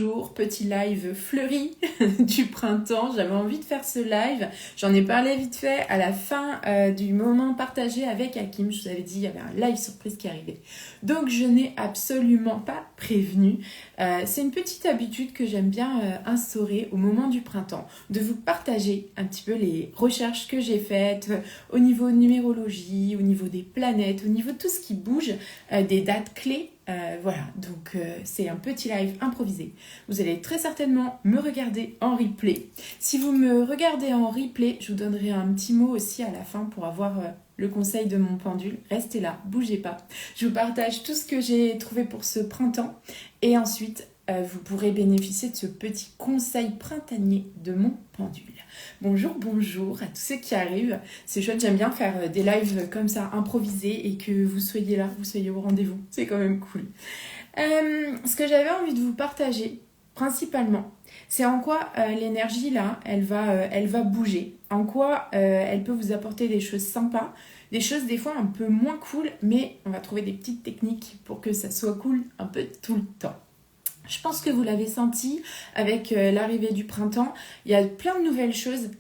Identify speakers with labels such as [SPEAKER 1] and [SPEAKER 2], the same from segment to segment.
[SPEAKER 1] bonjour, petit live fleuri du printemps. J'avais envie de faire ce live. J'en ai parlé vite fait à la fin du moment partagé avec Hakim. Je vous avais dit, il y avait un live surprise qui arrivait. Donc, je n'ai absolument pas prévenu. C'est une petite habitude que j'aime bien instaurer au moment du printemps, de vous partager un petit peu les recherches que j'ai faites au niveau numérologie, au niveau des planètes, au niveau de tout ce qui bouge, des dates clés. Voilà, donc c'est un petit live improvisé. Vous allez très certainement me regarder en replay. Si vous me regardez en replay, je vous donnerai un petit mot aussi à la fin pour avoir le conseil de mon pendule. Restez là, bougez pas. Je vous partage tout ce que j'ai trouvé pour ce printemps et ensuite vous pourrez bénéficier de ce petit conseil printanier de mon pendule. Bonjour à tous ceux qui arrivent. C'est chouette, j'aime bien faire des lives comme ça, improvisés, et que vous soyez là, vous soyez au rendez-vous. C'est quand même cool. Ce que j'avais envie de vous partager, principalement, c'est en quoi l'énergie, là, elle va bouger. En quoi elle peut vous apporter des choses sympas, des choses des fois un peu moins cool, mais on va trouver des petites techniques pour que ça soit cool un peu tout le temps. Je pense que vous l'avez senti avec l'arrivée du printemps. Il y a plein de nouvelles choses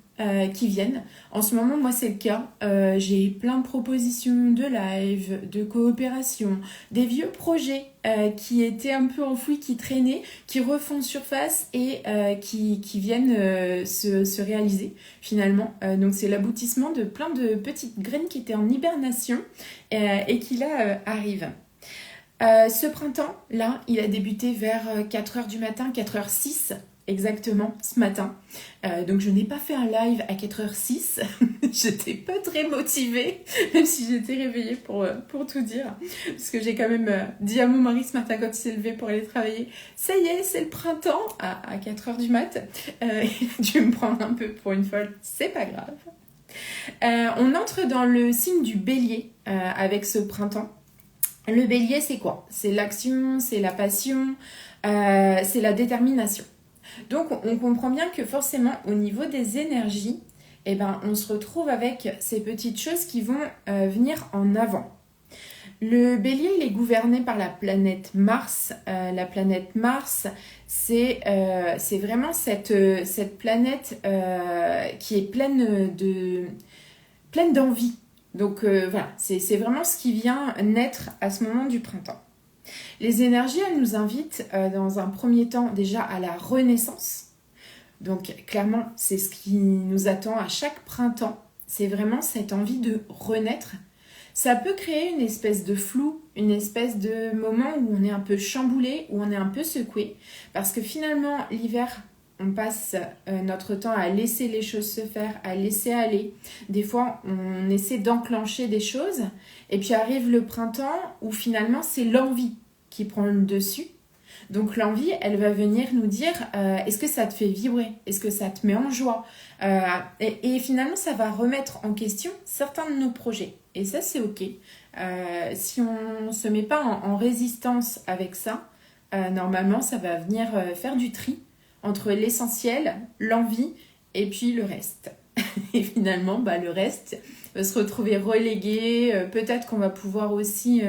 [SPEAKER 1] qui viennent. En ce moment, moi, c'est le cas. J'ai plein de propositions de live, de coopération, des vieux projets qui étaient un peu enfouis, qui traînaient, qui refont surface et qui viennent se réaliser finalement. Donc, c'est l'aboutissement de plein de petites graines qui étaient en hibernation et qui là arrivent. Ce printemps, là, il a débuté vers 4h du matin, 4h06 exactement ce matin. Donc je n'ai pas fait un live à 4h06. J'étais pas très motivée, même si j'étais réveillée pour tout dire. Parce que j'ai quand même dit à mon mari ce matin quand il s'est levé pour aller travailler, ça y est, c'est le printemps à 4h du mat. Il a dû me prendre un peu pour une folle, c'est pas grave. On entre dans le signe du bélier avec ce printemps. Le bélier, c'est quoi? C'est l'action, c'est la passion, c'est la détermination. Donc, on comprend bien que forcément, au niveau des énergies, eh ben, on se retrouve avec ces petites choses qui vont venir en avant. Le bélier, il est gouverné par la planète Mars. La planète Mars, c'est vraiment cette planète qui est pleine d'envie. Donc voilà, c'est vraiment ce qui vient naître à ce moment du printemps. Les énergies, elles nous invitent dans un premier temps déjà à la renaissance. Donc clairement, c'est ce qui nous attend à chaque printemps. C'est vraiment cette envie de renaître. Ça peut créer une espèce de flou, une espèce de moment où on est un peu chamboulé, où on est un peu secoué. Parce que finalement, l'hiver, on passe notre temps à laisser les choses se faire, à laisser aller. Des fois, on essaie d'enclencher des choses. Et puis arrive le printemps où finalement, c'est l'envie qui prend le dessus. Donc l'envie, elle va venir nous dire est-ce que ça te fait vibrer? Est-ce que ça te met en joie? Et finalement, ça va remettre en question certains de nos projets. Et ça, c'est OK. Si on ne se met pas en résistance avec ça, normalement, ça va venir faire du tri entre l'essentiel, l'envie et puis le reste. Et finalement, le reste va se retrouver relégué. Peut-être qu'on va pouvoir aussi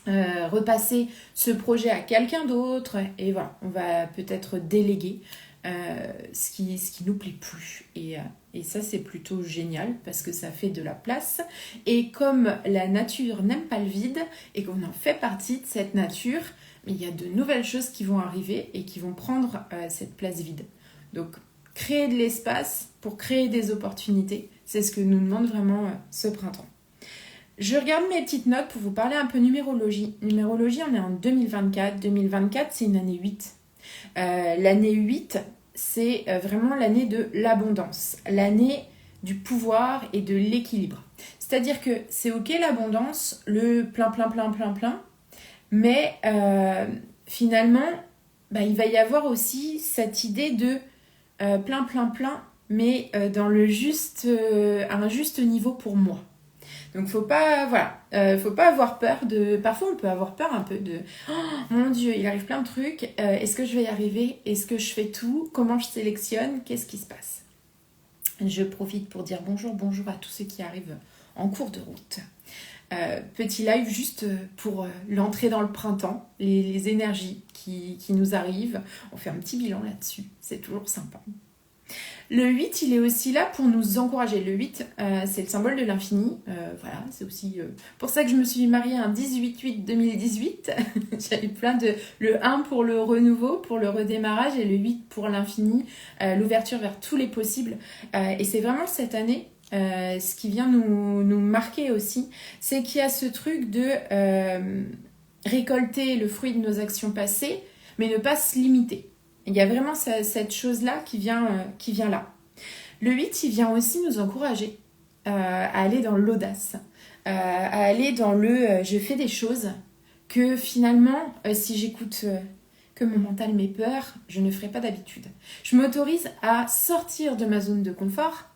[SPEAKER 1] repasser ce projet à quelqu'un d'autre. Et voilà, on va peut-être déléguer ce qui nous plaît plus. Et ça, c'est plutôt génial parce que ça fait de la place. Et comme la nature n'aime pas le vide et qu'on en fait partie de cette nature, il y a de nouvelles choses qui vont arriver et qui vont prendre cette place vide. Donc, créer de l'espace pour créer des opportunités, c'est ce que nous demande vraiment ce printemps. Je regarde mes petites notes pour vous parler un peu numérologie. Numérologie, on est en 2024. 2024, c'est une année 8. L'année 8, c'est vraiment l'année de l'abondance, l'année du pouvoir et de l'équilibre. C'est-à-dire que c'est OK l'abondance, le plein, mais finalement, il va y avoir aussi cette idée de plein, mais dans à un juste niveau pour moi. Donc faut pas avoir peur de... Parfois on peut avoir peur un peu de « Oh mon Dieu, il arrive plein de trucs, est-ce que je vais y arriver? Est-ce que je fais tout? Comment je sélectionne? Qu'est-ce qui se passe ?» Je profite pour dire bonjour à tous ceux qui arrivent en cours de route. Petit live juste pour l'entrée dans le printemps, les énergies qui nous arrivent. On fait un petit bilan là-dessus, c'est toujours sympa. Le 8, il est aussi là pour nous encourager. Le 8, c'est le symbole de l'infini. Voilà, c'est aussi pour ça que je me suis mariée un 18-8-2018. J'avais plein de... Le 1 pour le renouveau, pour le redémarrage, et le 8 pour l'infini, l'ouverture vers tous les possibles. Et c'est vraiment cette année, ce qui vient nous marquer aussi, c'est qu'il y a ce truc de récolter le fruit de nos actions passées, mais ne pas se limiter. Il y a vraiment cette chose-là qui vient là. Le 8, il vient aussi nous encourager à aller dans l'audace, à aller dans le je fais des choses que finalement, si j'écoute que mon mental m'ait peur, je ne ferai pas d'habitude. Je m'autorise à sortir de ma zone de confort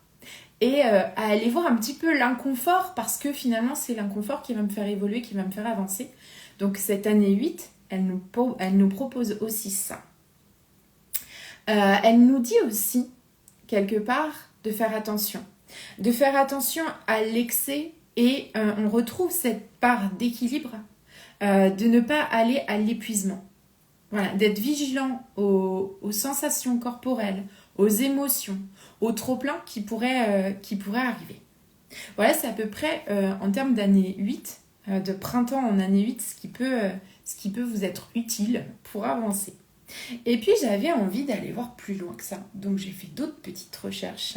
[SPEAKER 1] et à aller voir un petit peu l'inconfort, parce que finalement, c'est l'inconfort qui va me faire évoluer, qui va me faire avancer. Donc cette année 8, elle nous propose aussi ça. Elle nous dit aussi, quelque part, de faire attention. De faire attention à l'excès, et on retrouve cette part d'équilibre, de ne pas aller à l'épuisement. Voilà, d'être vigilant aux sensations corporelles, aux émotions, au trop-plein qui pourrait arriver. Voilà, c'est à peu près, en termes d'année 8, de printemps en année 8, ce qui peut vous être utile pour avancer. Et puis j'avais envie d'aller voir plus loin que ça, donc j'ai fait d'autres petites recherches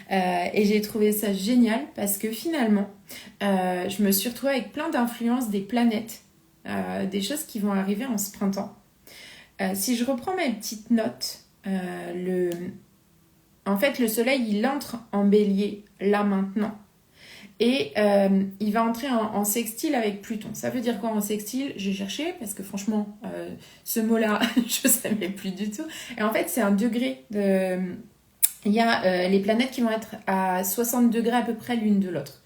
[SPEAKER 1] et j'ai trouvé ça génial, parce que finalement je me suis retrouvée avec plein d'influences des planètes, des choses qui vont arriver en ce printemps. Si je reprends mes petites notes, en fait le soleil il entre en bélier là maintenant. Et il va entrer en sextile avec Pluton. Ça veut dire quoi en sextile? J'ai cherché, parce que franchement, ce mot-là, je ne savais plus du tout. Et en fait, c'est un degré de... Il y a les planètes qui vont être à 60 degrés à peu près l'une de l'autre.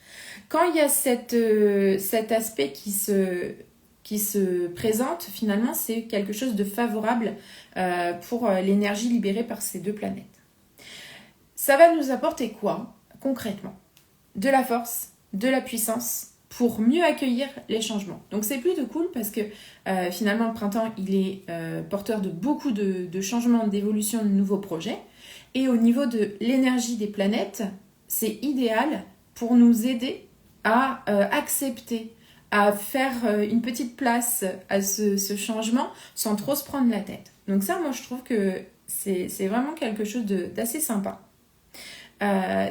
[SPEAKER 1] Quand il y a cet aspect qui se présente, finalement, c'est quelque chose de favorable pour l'énergie libérée par ces deux planètes. Ça va nous apporter quoi, concrètement? De la force, de la puissance pour mieux accueillir les changements. Donc c'est plutôt cool, parce que finalement le printemps il est porteur de beaucoup de changements, d'évolution, de nouveaux projets. Et au niveau de l'énergie des planètes, c'est idéal pour nous aider à accepter, à faire une petite place à ce changement sans trop se prendre la tête. Donc ça, moi je trouve que c'est vraiment quelque chose d'assez sympa.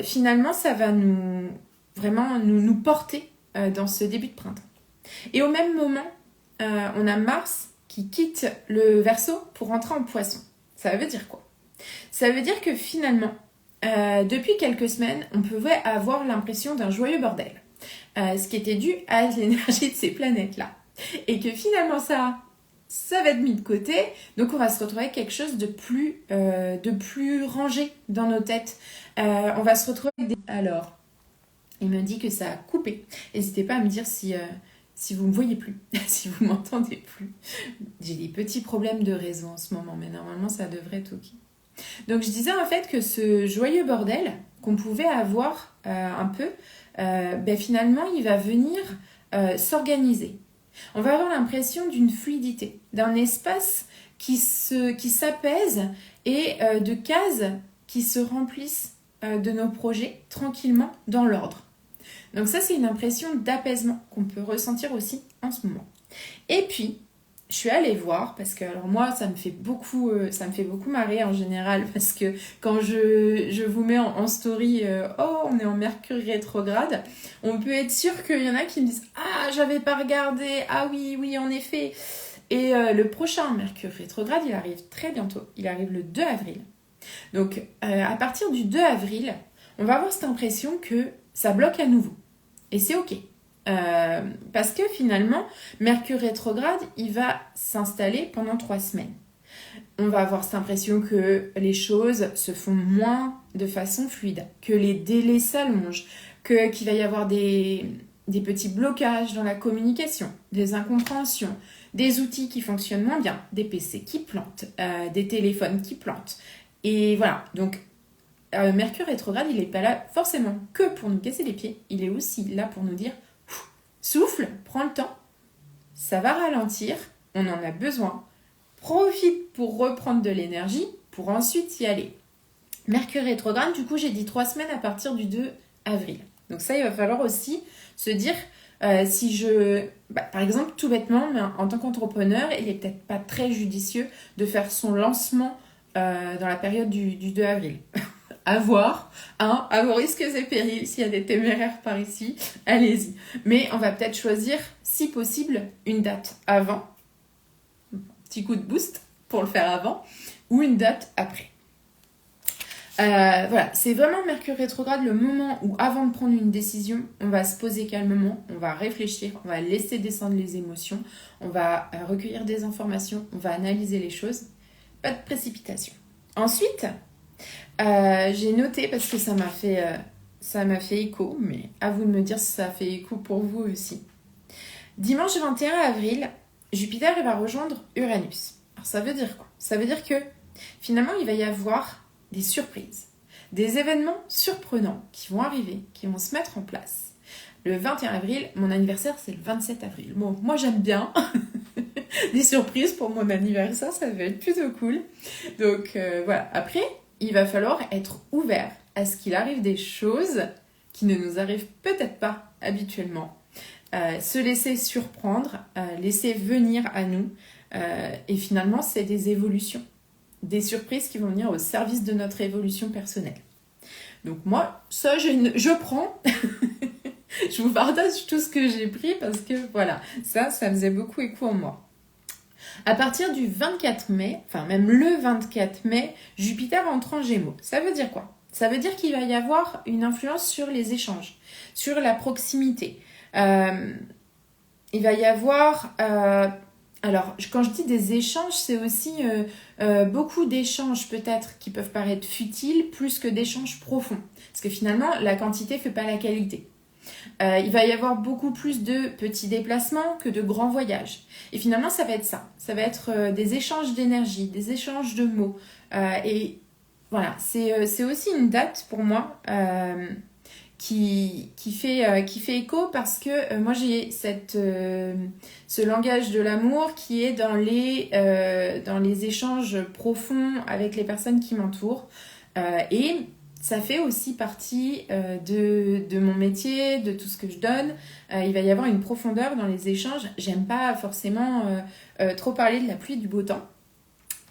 [SPEAKER 1] Finalement, ça va nous porter dans ce début de printemps. Et au même moment, on a Mars qui quitte le Verseau pour rentrer en Poisson. Ça veut dire quoi? Ça veut dire que finalement, depuis quelques semaines, on pouvait avoir l'impression d'un joyeux bordel, ce qui était dû à l'énergie de ces planètes-là. Et que finalement, ça va être mis de côté, donc on va se retrouver avec quelque chose de plus rangé dans nos têtes. On va se retrouver avec des... Alors, il me dit que ça a coupé. N'hésitez pas à me dire si vous ne me voyez plus, si vous ne m'entendez plus. J'ai des petits problèmes de réseau en ce moment, mais normalement ça devrait être ok. Donc je disais en fait que ce joyeux bordel qu'on pouvait avoir un peu, finalement il va venir s'organiser. On va avoir l'impression d'une fluidité, d'un espace qui s'apaise, et de cases qui se remplissent de nos projets tranquillement dans l'ordre. Donc ça, c'est une impression d'apaisement qu'on peut ressentir aussi en ce moment. Et puis, je suis allée voir, parce que alors moi, ça me fait beaucoup marrer en général, parce que quand je vous mets en story, on est en Mercure rétrograde, on peut être sûr qu'il y en a qui me disent « Ah, j'avais pas regardé, ah oui, en effet ». Et le prochain Mercure rétrograde, il arrive très bientôt, il arrive le 2 avril. Donc, à partir du 2 avril, on va avoir cette impression que ça bloque à nouveau. Et c'est ok. Parce que finalement, Mercure rétrograde, il va s'installer pendant 3 semaines. On va avoir cette impression que les choses se font moins de façon fluide, que les délais s'allongent, qu'il va y avoir des petits blocages dans la communication, des incompréhensions, des outils qui fonctionnent moins bien, des PC qui plantent, des téléphones qui plantent. Et voilà, donc Mercure rétrograde, il n'est pas là forcément que pour nous casser les pieds, il est aussi là pour nous dire Souffle, prends le temps, ça va ralentir, on en a besoin. Profite pour reprendre de l'énergie, pour ensuite y aller. Mercure rétrograde, du coup, j'ai dit 3 semaines à partir du 2 avril. Donc ça, il va falloir aussi se dire, par exemple, tout bêtement, mais en tant qu'entrepreneur, il n'est peut-être pas très judicieux de faire son lancement dans la période du 2 avril. À voir, à vos risques et périls, s'il y a des téméraires par ici, allez-y. Mais on va peut-être choisir, si possible, une date avant, petit coup de boost pour le faire avant, ou une date après. Voilà, c'est vraiment Mercure rétrograde le moment où, avant de prendre une décision, on va se poser calmement, on va réfléchir, on va laisser descendre les émotions, on va recueillir des informations, on va analyser les choses. Pas de précipitation. Ensuite, j'ai noté, parce que ça m'a fait écho, mais à vous de me dire si ça a fait écho pour vous aussi. Dimanche 21 avril, Jupiter va rejoindre Uranus. Alors ça veut dire quoi? Ça veut dire que finalement, il va y avoir des surprises, des événements surprenants qui vont arriver, qui vont se mettre en place. Le 21 avril, mon anniversaire, c'est le 27 avril. Bon, moi j'aime bien des surprises pour mon anniversaire, ça va être plutôt cool. Donc voilà, après, il va falloir être ouvert à ce qu'il arrive des choses qui ne nous arrivent peut-être pas habituellement. Se laisser surprendre, laisser venir à nous. Et finalement, c'est des évolutions. Des surprises qui vont venir au service de notre évolution personnelle. Donc moi, ça, je prends. Je vous partage tout ce que j'ai pris parce que voilà, ça faisait beaucoup écho en moi. À partir du 24 mai, enfin même le 24 mai, Jupiter entre en Gémeaux. Ça veut dire quoi? Ça veut dire qu'il va y avoir une influence sur les échanges, sur la proximité. Il va y avoir... alors, quand je dis des échanges, c'est aussi beaucoup d'échanges peut-être qui peuvent paraître futiles plus que d'échanges profonds. Parce que finalement, la quantité ne fait pas la qualité. Il va y avoir beaucoup plus de petits déplacements que de grands voyages. Et finalement, ça va être ça. Ça va être des échanges d'énergie, des échanges de mots. Et voilà, c'est aussi une date pour moi qui fait écho parce que moi j'ai ce langage de l'amour qui est dans les échanges profonds avec les personnes qui m'entourent. Et ça fait aussi partie de mon métier, de tout ce que je donne. Il va y avoir une profondeur dans les échanges. J'aime pas forcément trop parler de la pluie et du beau temps.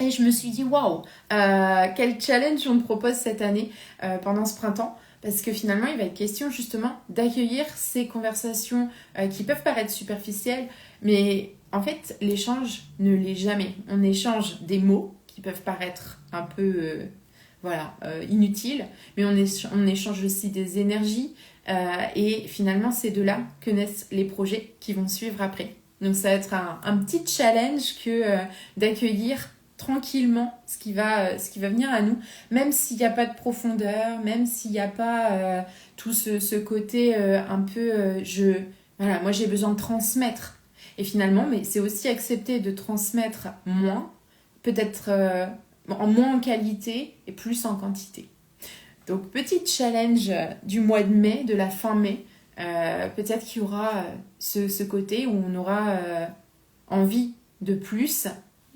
[SPEAKER 1] Et je me suis dit, waouh, quel challenge on me propose cette année pendant ce printemps. Parce que finalement, il va être question justement d'accueillir ces conversations qui peuvent paraître superficielles. Mais en fait, l'échange ne l'est jamais. On échange des mots qui peuvent paraître un peu... inutile, mais on échange aussi des énergies et finalement c'est de là que naissent les projets qui vont suivre après. Donc ça va être un petit challenge que d'accueillir tranquillement ce qui va venir à nous, même s'il n'y a pas de profondeur, même s'il n'y a pas tout ce côté un peu moi j'ai besoin de transmettre. Et finalement, mais c'est aussi accepter de transmettre moins, peut-être en moins en qualité et plus en quantité. Donc petit challenge du mois de mai, de la fin mai, peut-être qu'il y aura ce côté où on aura envie de plus,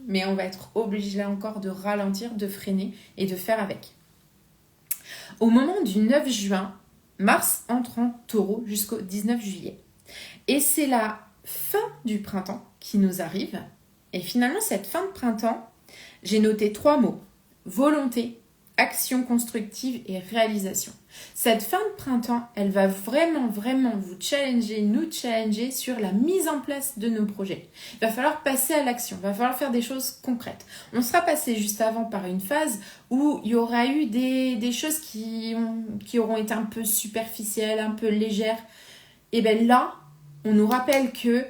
[SPEAKER 1] mais on va être obligé là encore de ralentir, de freiner et de faire avec. Au moment du 9 juin, Mars entre en Taureau jusqu'au 19 juillet. Et c'est la fin du printemps qui nous arrive. Et finalement, cette fin de printemps, j'ai noté 3 mots. Volonté, action constructive et réalisation. Cette fin de printemps, elle va vraiment vous challenger, nous challenger sur la mise en place de nos projets. Il va falloir passer à l'action, il va falloir faire des choses concrètes. On sera passé juste avant par une phase où il y aura eu des choses qui auront été un peu superficielles, un peu légères. Et bien là, on nous rappelle que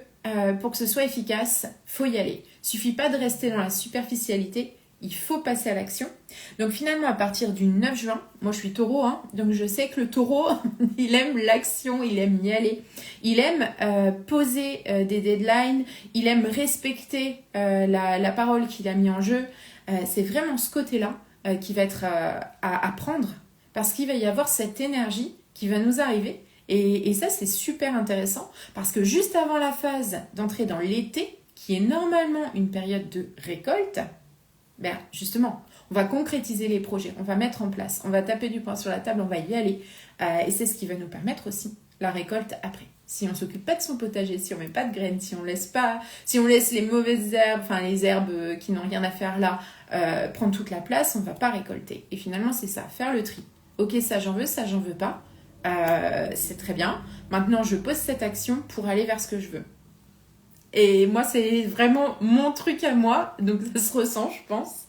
[SPEAKER 1] pour que ce soit efficace, il faut y aller. Il ne suffit pas de rester dans la superficialité, il faut passer à l'action. Donc finalement, à partir du 9 juin, moi je suis taureau, donc je sais que le taureau, il aime l'action, il aime y aller. Il aime poser des deadlines, il aime respecter la parole qu'il a mis en jeu. C'est vraiment ce côté-là qui va être à prendre, parce qu'il va y avoir cette énergie qui va nous arriver Et ça, c'est super intéressant parce que juste avant la phase d'entrer dans l'été, qui est normalement une période de récolte, ben justement, on va concrétiser les projets, on va mettre en place, on va taper du poing sur la table, on va y aller. Et c'est ce qui va nous permettre aussi la récolte après. Si on ne s'occupe pas de son potager, si on ne met pas de graines, si on laisse les mauvaises herbes, enfin les herbes qui n'ont rien à faire là, prendre toute la place, on ne va pas récolter. Et finalement, c'est ça, faire le tri. Ok, ça j'en veux pas. C'est très bien. Maintenant, je pose cette action pour aller vers ce que je veux. Et moi, c'est vraiment mon truc à moi, donc ça se ressent, je pense.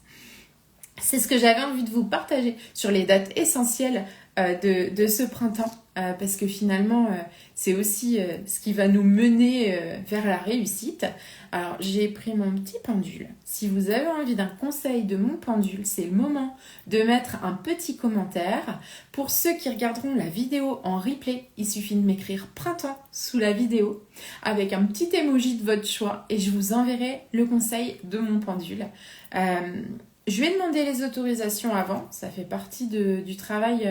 [SPEAKER 1] C'est ce que j'avais envie de vous partager sur les dates essentielles de ce printemps, parce que finalement, c'est aussi ce qui va nous mener vers la réussite. Alors, j'ai pris mon petit pendule. Si vous avez envie d'un conseil de mon pendule, c'est le moment de mettre un petit commentaire. Pour ceux qui regarderont la vidéo en replay, il suffit de m'écrire printemps sous la vidéo avec un petit emoji de votre choix et je vous enverrai le conseil de mon pendule. Je vais demander les autorisations avant, ça fait partie du travail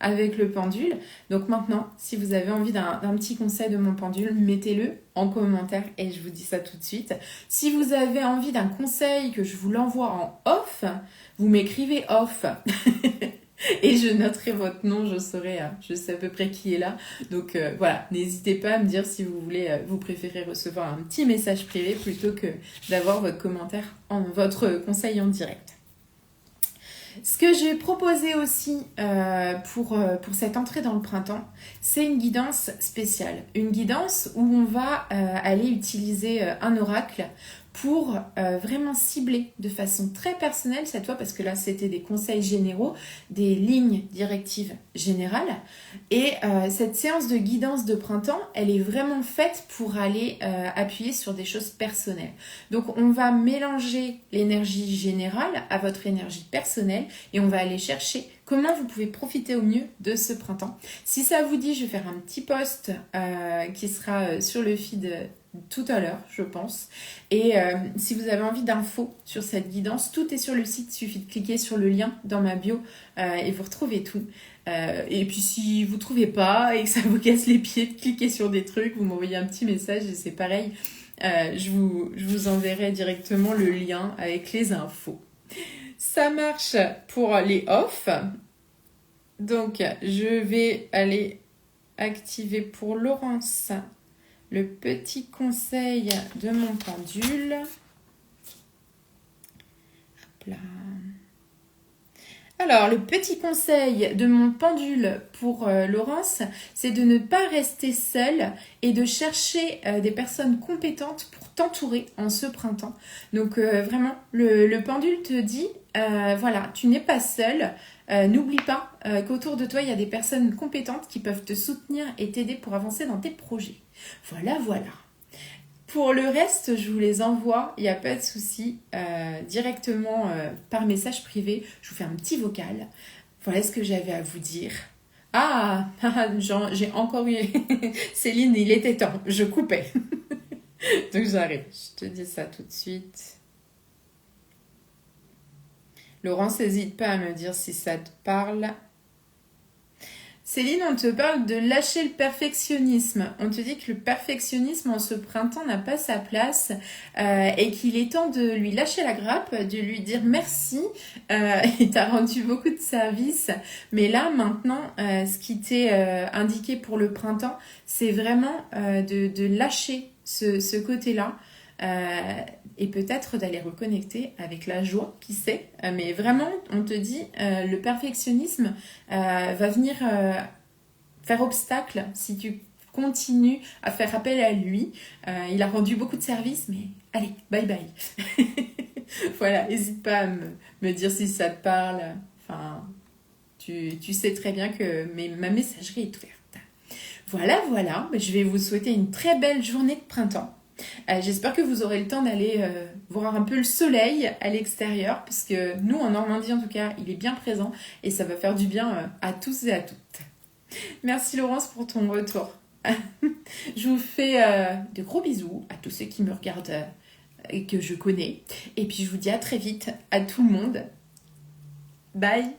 [SPEAKER 1] avec le pendule. Donc maintenant, si vous avez envie d'un petit conseil de mon pendule, mettez-le en commentaire et je vous dis ça tout de suite. Si vous avez envie d'un conseil, que je vous l'envoie en off, vous m'écrivez off et je noterai votre nom, je sais à peu près qui est là. Donc voilà, n'hésitez pas à me dire si vous voulez, vous préférez recevoir un petit message privé plutôt que d'avoir votre commentaire, votre conseil en direct. Ce que j'ai proposé aussi pour cette entrée dans le printemps, c'est une guidance spéciale. Une guidance où on va aller utiliser un oracle pour vraiment cibler de façon très personnelle cette fois, parce que là c'était des conseils généraux, des lignes directives générales. Et cette séance de guidance de printemps, elle est vraiment faite pour aller appuyer sur des choses personnelles. Donc on va mélanger l'énergie générale à votre énergie personnelle et on va aller chercher comment vous pouvez profiter au mieux de ce printemps. Si ça vous dit, je vais faire un petit post qui sera sur le feed tout à l'heure, je pense. Et si vous avez envie d'infos sur cette guidance, tout est sur le site. Il suffit de cliquer sur le lien dans ma bio et vous retrouvez tout. Et puis si vous ne trouvez pas et que ça vous casse les pieds de cliquer sur des trucs, vous m'envoyez un petit message et c'est pareil. Je vous enverrai directement le lien avec les infos. Ça marche pour les off. Donc, je vais aller activer pour Laurence le petit conseil de mon pendule. Hop là. Alors, le petit conseil de mon pendule pour Laurence, c'est de ne pas rester seule et de chercher des personnes compétentes pour t'entourer en ce printemps. Donc, vraiment, le pendule te dit, voilà, tu n'es pas seule. N'oublie pas qu'autour de toi, il y a des personnes compétentes qui peuvent te soutenir et t'aider pour avancer dans tes projets. Voilà. Pour le reste, je vous les envoie, il n'y a pas de souci, directement par message privé. Je vous fais un petit vocal. Voilà ce que j'avais à vous dire. Ah, j'ai encore eu... Céline, il était temps, je coupais. Donc j'arrive, je te dis ça tout de suite. Laurence, n'hésite pas à me dire si ça te parle. Céline, on te parle de lâcher le perfectionnisme. On te dit que le perfectionnisme en ce printemps n'a pas sa place et qu'il est temps de lui lâcher la grappe, de lui dire merci. Il t'a rendu beaucoup de services. Mais là, maintenant, ce qui t'est indiqué pour le printemps, c'est vraiment de lâcher ce côté-là. Et peut-être d'aller reconnecter avec la joie, qui sait. Mais vraiment, on te dit, le perfectionnisme va venir faire obstacle si tu continues à faire appel à lui. Il a rendu beaucoup de services, mais allez, bye bye. Voilà, n'hésite pas à me dire si ça te parle. Enfin, tu sais très bien que ma messagerie est ouverte. Voilà, je vais vous souhaiter une très belle journée de printemps. J'espère que vous aurez le temps d'aller voir un peu le soleil à l'extérieur, parce que nous, en Normandie en tout cas, il est bien présent et ça va faire du bien à tous et à toutes. Merci Laurence pour ton retour. Je vous fais de gros bisous à tous ceux qui me regardent et que je connais. Et puis je vous dis à très vite à tout le monde. Bye!